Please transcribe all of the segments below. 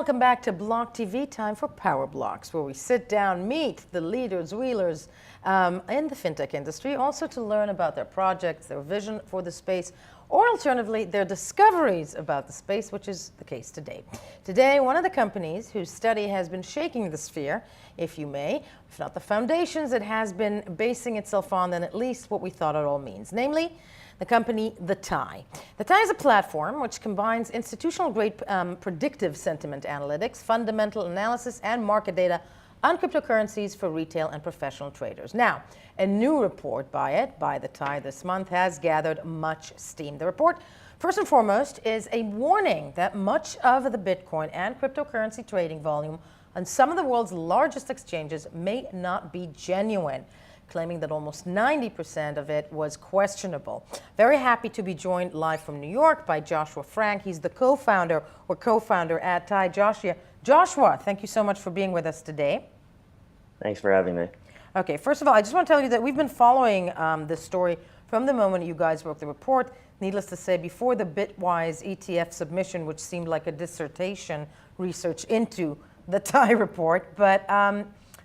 welcome back to Block TV, time for Power Blocks, where we sit down, meet the leaders, wheelers in the fintech industry, also to learn about their projects, their vision for the space, or alternatively, their discoveries about the space, which is the case today. Today, one of the companies whose study has been shaking the sphere, if you may, if not the foundations it has been basing itself on, then at least what we thought it all means, namely, the company The Tie. The Tie is a platform which combines institutional-grade predictive sentiment analytics, fundamental analysis, and market data on cryptocurrencies for retail and professional traders. Now, a new report by The Tie this month has gathered much steam. The report, first and foremost, is a warning that much of the Bitcoin and cryptocurrency trading volume on some of the world's largest exchanges may not be genuine, claiming that almost 90% of it was questionable. Very happy to be joined live from New York by Joshua Frank. He's the co-founder at Tie. Joshua, thank you so much for being with us today. Thanks for having me. Okay, first of all, I just want to tell you that we've been following this story from the moment you guys wrote the report. Needless to say, before the Bitwise ETF submission, which seemed like a dissertation research into the Tie report. But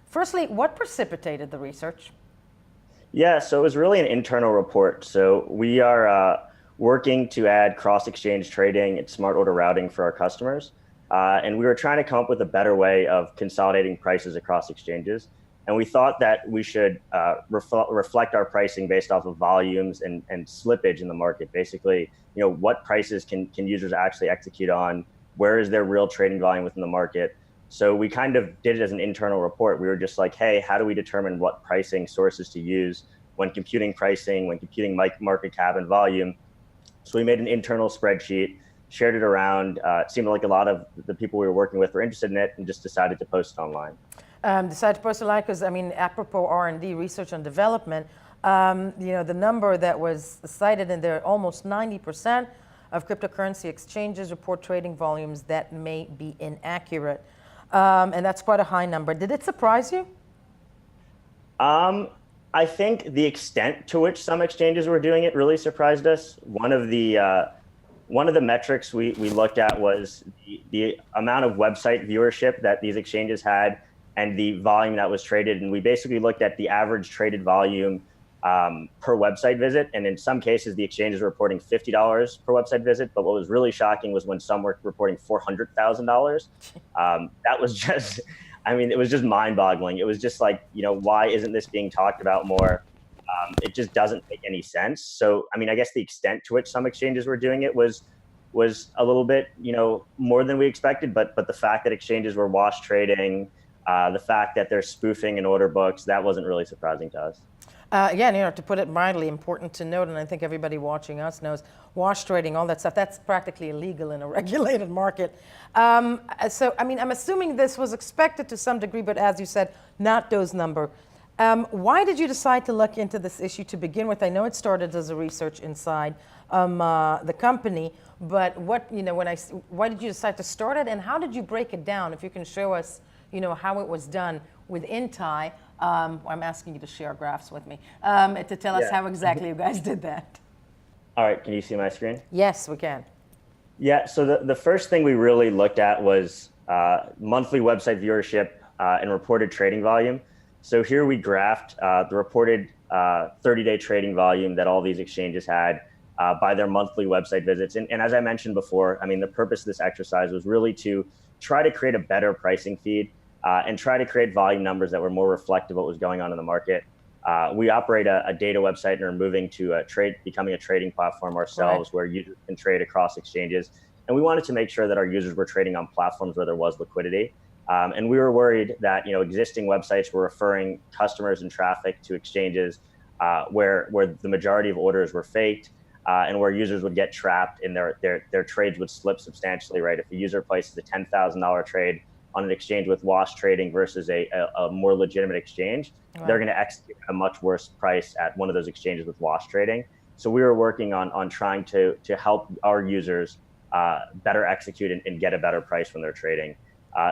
firstly, what precipitated the research? Yeah, so it was really an internal report. So we are working to add cross-exchange trading and smart order routing for our customers. And we were trying to come up with a better way of consolidating prices across exchanges. And we thought that we should reflect our pricing based off of volumes and slippage in the market. Basically, what prices can users actually execute on? Where is their real trading volume within the market? So we kind of did it as an internal report. We were just like, hey, how do we determine what pricing sources to use when computing pricing, when computing market cap and volume? So we made an internal spreadsheet, shared it around. It seemed like a lot of the people we were working with were interested in it and just decided to post it online. Decided to post it online because, I mean, apropos R&D, research and development, the number that was cited in there, almost 90% of cryptocurrency exchanges report trading volumes that may be inaccurate. And that's quite a high number. Did it surprise you? I think the extent to which some exchanges were doing it really surprised us. One of the metrics we looked at was the amount of website viewership that these exchanges had and the volume that was traded. And we basically looked at the average traded volume per website visit. And in some cases, the exchanges were reporting $50 per website visit. But what was really shocking was when some were reporting $400,000. That was just, I mean, it was just mind boggling. It was just like, why isn't this being talked about more? It just doesn't make any sense. So, I mean, I guess the extent to which some exchanges were doing it was a little bit, more than we expected. But the fact that exchanges were wash trading, the fact that they're spoofing in order books, that wasn't really surprising to us. Again, to put it mildly, important to note, and I think everybody watching us knows, wash trading, all that stuff, that's practically illegal in a regulated market. So, I mean, I'm assuming this was expected to some degree, but as you said, not those numbers. Why did you decide to look into this issue to begin with? I know it started as a research inside the company, but why did you decide to start it, and how did you break it down? If you can show us, how it was done within Tie. I'm asking you to share graphs with me to tell us how exactly you guys did that. All right, can you see my screen? Yes, we can. Yeah, so the first thing we really looked at was monthly website viewership and reported trading volume. So here we graphed the reported 30-day trading volume that all these exchanges had by their monthly website visits. And as I mentioned before, I mean, the purpose of this exercise was really to try to create a better pricing feed and try to create volume numbers that were more reflective of what was going on in the market. We operate a data website and are moving to becoming a trading platform ourselves, where users can trade across exchanges. And we wanted to make sure that our users were trading on platforms where there was liquidity. And we were worried that existing websites were referring customers and traffic to exchanges where the majority of orders were faked and where users would get trapped and their trades would slip substantially. Right, if a user places a $10,000 trade on an exchange with wash trading versus a more legitimate exchange, they're going to execute a much worse price at one of those exchanges with wash trading. So we were working on trying to help our users better execute and get a better price when they're trading.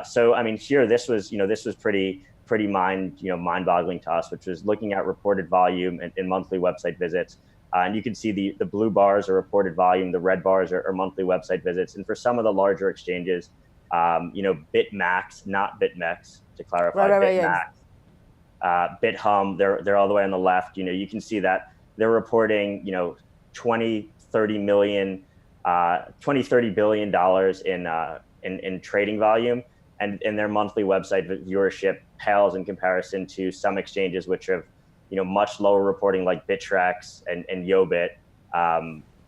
So I mean, here this was pretty mind-boggling to us, which was looking at reported volume and monthly website visits. And you can see the blue bars are reported volume, the red bars are monthly website visits, and for some of the larger exchanges, BitMax, not BitMEX, to clarify, Right, BitMax, BitHum, they're all the way on the left. You can see that they're reporting, 20, 30 million, 20, $30 billion in trading volume, and their monthly website viewership pales in comparison to some exchanges which have, much lower reporting, like Bittrex and Yobit.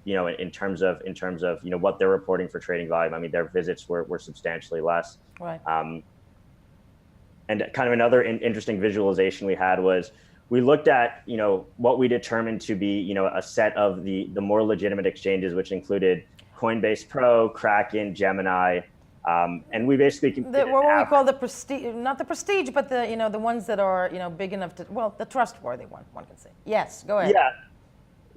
In terms of what they're reporting for trading volume. I mean, their visits were substantially less. Right. And kind of another interesting visualization we had was we looked at, what we determined to be, a set of the more legitimate exchanges, which included Coinbase Pro, Kraken, Gemini, and we basically what we call the prestige, not the prestige, but the the ones that are big enough to, well, the trustworthy one can say. Yes, go ahead.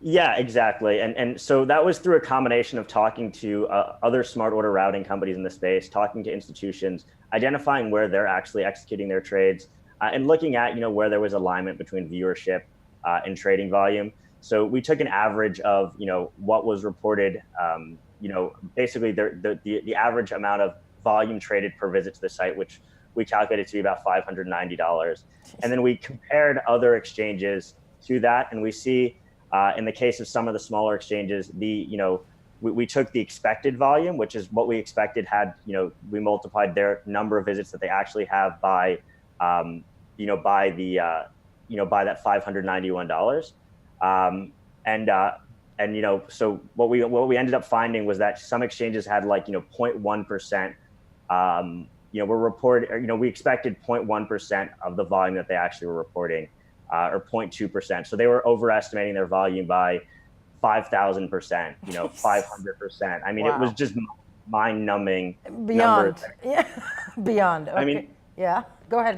Yeah, exactly. And so that was through a combination of talking to other smart order routing companies in the space, talking to institutions, identifying where they're actually executing their trades, and looking at, where there was alignment between viewership and trading volume. So we took an average of, what was reported, basically the average amount of volume traded per visit to the site, which we calculated to be about $590. And then we compared other exchanges to that, and we see, in the case of some of the smaller exchanges, we took the expected volume, which is what we expected had, we multiplied their number of visits that they actually have by, by that $591. So what we ended up finding was that some exchanges had 0.1%, were reported, or, we expected 0.1% of the volume that they actually were reporting. Or 0.2%. So they were overestimating their volume by 5,000%, 500%. I mean, It was just mind-numbing. Beyond. Numbers. Yeah, beyond. Okay. Yeah, go ahead.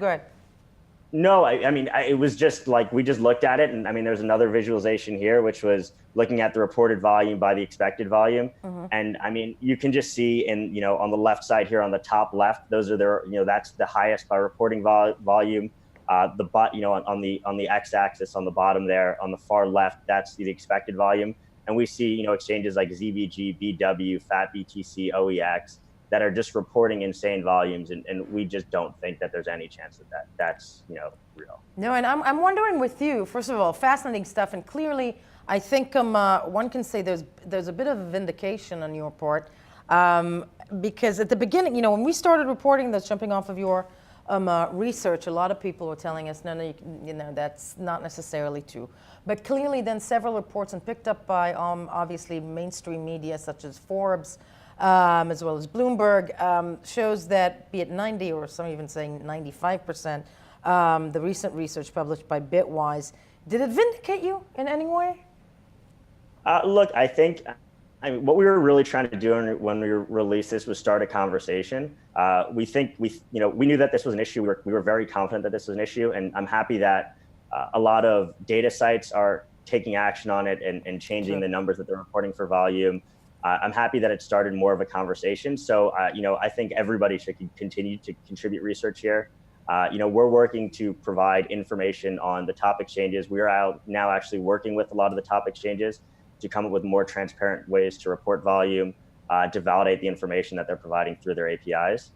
No, it was just we just looked at it, and there's another visualization here, which was looking at the reported volume by the expected volume. Mm-hmm. And you can just see on the left side here on the top left, those are that's the highest by reporting volume. On the x-axis on the bottom there, on the far left, that's the expected volume. And we see, exchanges like ZBG, BW, FATBTC, OEX that are just reporting insane volumes. And we just don't think that there's any chance that that's real. No, and I'm wondering with you, first of all, fascinating stuff. And clearly, I think one can say there's a bit of a vindication on your part. Because at the beginning, when we started reporting this, jumping off of your research, a lot of people were telling us, no, that's not necessarily true. But clearly then several reports, and picked up by obviously mainstream media such as Forbes, as well as Bloomberg, shows that, be it 90 or some even saying 95%, the recent research published by Bitwise, did it vindicate you in any way? Look, I think what we were really trying to do when we released this was start a conversation. We knew that this was an issue. We were very confident that this was an issue, and I'm happy that a lot of data sites are taking action on it and changing the numbers that they're reporting for volume. I'm happy that it started more of a conversation. So, I think everybody should continue to contribute research here. We're working to provide information on the top exchanges. We are out now actually working with a lot of the top exchanges to come up with more transparent ways to report volume, to validate the information that they're providing through their APIs.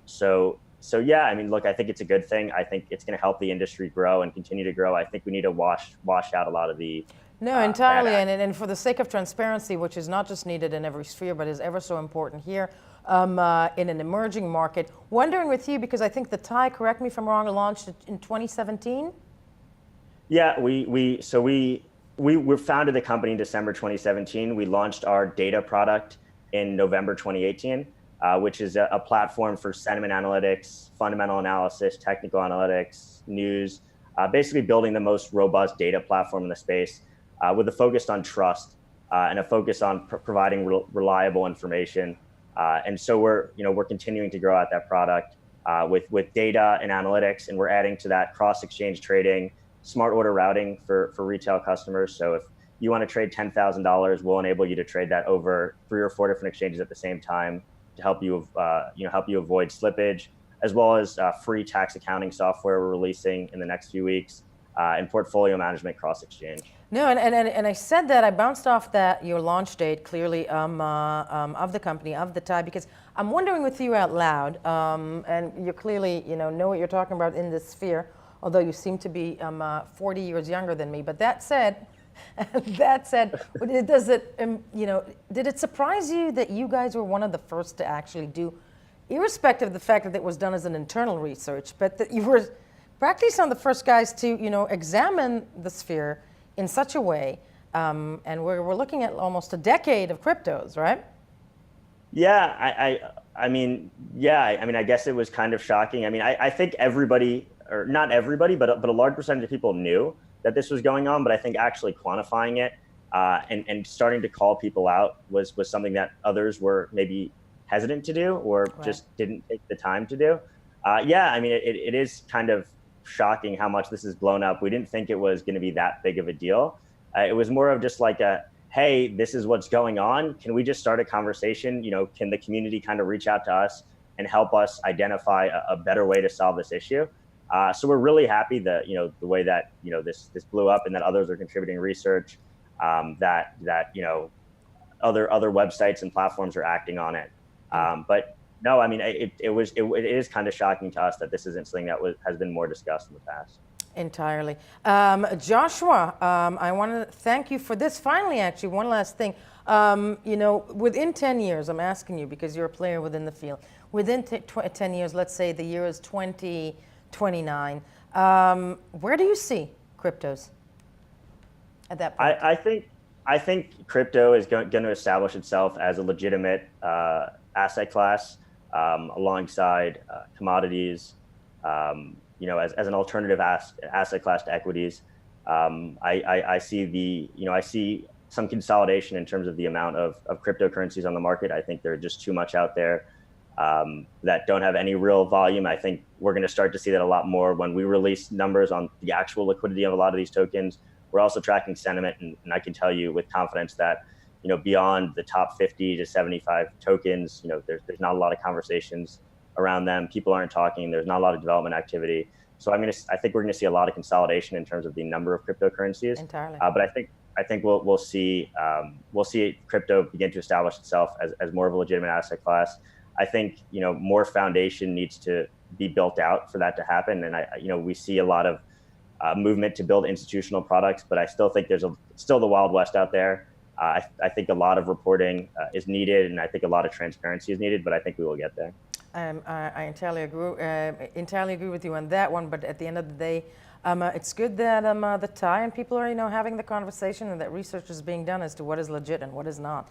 So yeah, look, I think it's a good thing. I think it's going to help the industry grow and continue to grow. I think we need to wash out a lot of the No, entirely, and for the sake of transparency, which is not just needed in every sphere, but is ever so important here, in an emerging market. Wondering with you, because I think the TIE, correct me if I'm wrong, launched in 2017? Yeah, we founded the company in December 2017. We launched our data product in November 2018, which is a platform for sentiment analytics, fundamental analysis, technical analytics, news, basically building the most robust data platform in the space, with a focus on trust and a focus on providing reliable information. And so we're continuing to grow out that product with data and analytics, and we're adding to that cross-exchange trading, smart order routing for retail customers. So if you want to trade $10,000, we'll enable you to trade that over 3 or 4 different exchanges at the same time to help you avoid slippage, as well as free tax accounting software we're releasing in the next few weeks, and portfolio management cross-exchange. No, and I said that I bounced off that your launch date clearly of the company, of the tie, because I'm wondering with you out loud, and you clearly know what you're talking about in this sphere, although you seem to be 40 years younger than me. But that said, does it did it surprise you that you guys were one of the first to actually do, irrespective of the fact that it was done as an internal research, but that you were practically some of the first guys to examine the sphere in such a way, and we're looking at almost a decade of cryptos, right? Yeah, I mean, I guess it was kind of shocking. I mean, I think everybody, or not everybody, but a large percentage of people knew that this was going on. But I think actually quantifying it and starting to call people out was something that others were maybe hesitant to do, or just didn't take the time to do. Yeah, I mean, it is kind of shocking how much this is blown up. We didn't think it was going to be that big of a deal. It was more of just like hey, this is what's going on. Can we just start a conversation? Can the community kind of reach out to us and help us identify a better way to solve this issue? So we're really happy that the way that this blew up, and that others are contributing research, that other websites and platforms are acting on it. But no, I mean, it is kind of shocking to us that this isn't something that has been more discussed in the past. Entirely. Joshua, I want to thank you for this. Finally, actually, one last thing. Within 10 years, I'm asking you because you're a player within the field. Within 10 years, let's say the year is 2029, where do you see cryptos at that point? I think crypto is going to establish itself as a legitimate asset class alongside commodities, as an alternative asset class to equities. I see some consolidation in terms of the amount of cryptocurrencies on the market. I think there are just too much out there that don't have any real volume. I think we're going to start to see that a lot more when we release numbers on the actual liquidity of a lot of these tokens. We're also tracking sentiment, and I can tell you with confidence that beyond the top 50 to 75 tokens, there's not a lot of conversations around them. People aren't talking. There's not a lot of development activity. So I think we're going to see a lot of consolidation in terms of the number of cryptocurrencies. Entirely. But I think we'll see crypto begin to establish itself as more of a legitimate asset class. I think more foundation needs to be built out for that to happen. And we see a lot of movement to build institutional products, but I still think there's still the Wild West out there. I think a lot of reporting is needed, and I think a lot of transparency is needed, but I think we will get there. I entirely agree with you on that one, but at the end of the day, it's good that the tie and people are having the conversation, and that research is being done as to what is legit and what is not.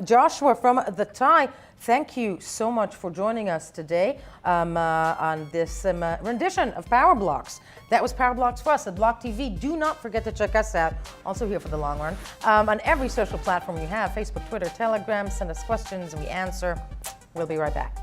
Joshua from the tie, thank you so much for joining us today on this rendition of Power Blocks. That was Power Blocks for us at BLOCKTV. Do not forget to check us out, also here for the long run, on every social platform you have, Facebook, Twitter, Telegram. Send us questions and we answer. We'll be right back.